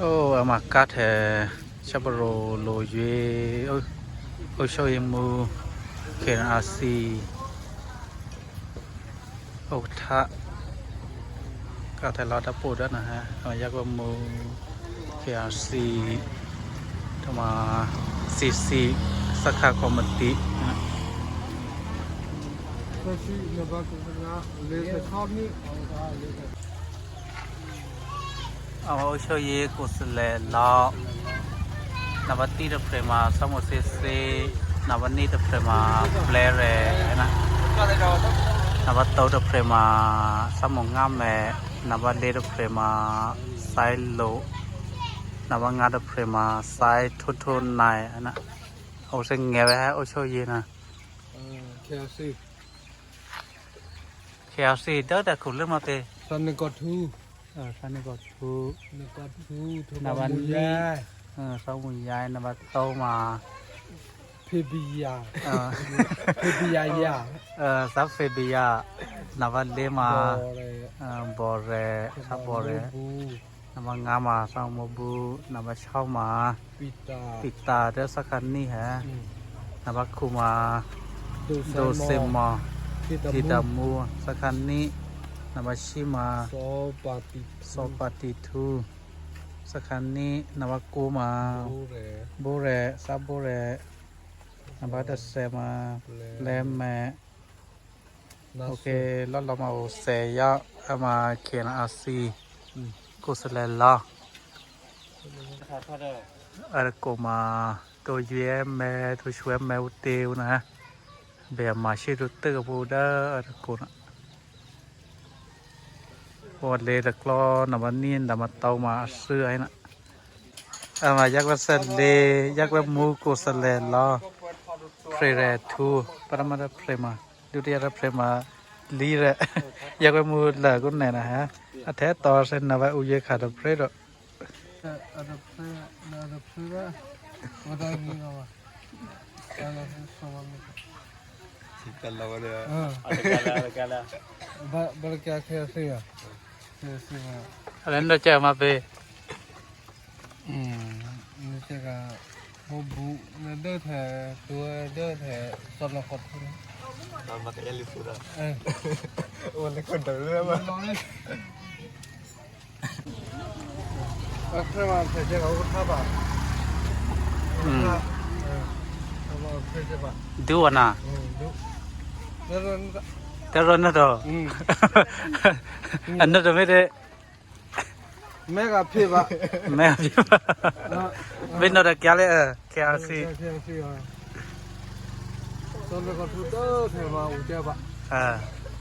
โอ้อามากาแทชะบโรโลเยโอโชยมูเคนอาซีโอทะกาแทลอดาปูดนะฮะยักว่ามูเคนอาซีทมาซีซีสักขาคอมมิตี้เอาโชยกุสเลลานวัตติเปรมาสมุทรเสนวันนี้เปรมาเปลเรนะนวัตโตเปรมาสมองงามแม่นวัตเลเปรมาไซโลนวังงาเปรมาไซทุนนายนะเอาเส้นเงี้ยไว้ให้โอโชยนะเคลซีเด้อแต่คุณเรื่องมาเตซันนกอทูท่านนี่ก็ทูนวันนี้สาวมุยายนวัตโตมาเฟบิยาเฟบิยายาซับเฟบิยานวัตเลมาบอเรซับบอเรนวังามาสาวมบูนวัตเช่ามาปิตาเด้อสักคันนี่ฮะนวัตคูมาโดเซมมาทิดามูสักคันนี้นวัตชิมาโซปาติทูสักคันนี้นวัตกูมาโบเรซับโบเรนวัตเซมาแลมแมโอเคแล้วเรามาเซยะเอามาเขียนอาซีกุสเลลาอะไรก็มาตัวเยี่ยมแม่ตัวช่วยแมวเตียวนะแบบมาชิรุตเตอร์บูดาอะไรก็นะพอเลยตะกลอนวันนี้นำมาเตามาเสื้อให้นะมายักษ์วัสเลยักษ์วัมูกุสเลลาเพรเรทูปรมาดเพรมาดูดีอะไรเพรมาลีเรยักษ์วัมูหล่ะก็ไหนนะฮะอาแท้ต่อเส้นนวะอุเยขาดเพรดอะไรเพรอะไรเพรว่าได้มีอะไรอะไรสมัยสิกันแล้วเลยอะไรกันแล้วบริการเคลียร์สิอ่ะเคลียร์สิมาอะไรนั่นจะมาเปนี่จะก็บูบูนั่นเด้อแท้ตัวเด้อแท้สลับคนตอนมาเตะลิฟูดอ่ะวันนี้คนเดินเรื่องมันน้อยแค่มาเสียเขาท่าบ่าดูอ่ะนะแต่รอนนั่นดออันนั้นไม่ได้แม่กับพี่บ่แม่พี่บ่เป็นอะไรแกเลยแกสิตอนนี้ก็ทุกตัวเทมาอุจจาระ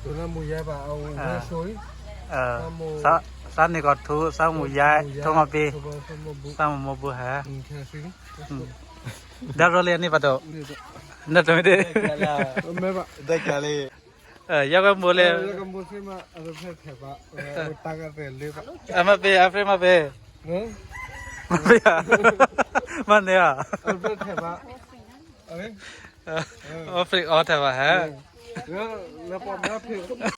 ตัวนั้นมุยบ่เอาเนื้อสวยสันนี่ก็ทุสังมุยายโทมาปีสังมบุฮะดาวเรียนนี่ปะโตนั่นไม่ได้แม่บ่ได้แกเลยยังก็มูเลยยังก็มูสิมาอะไรเพื่อเทปะตั้งกันเลยบ่มาเปอาเฟรมาเปมาเปมันเนี่ยอะไรเพื่อเทปะอะไรออฟริกออเทปะฮะแล้วพอมาเพื่อ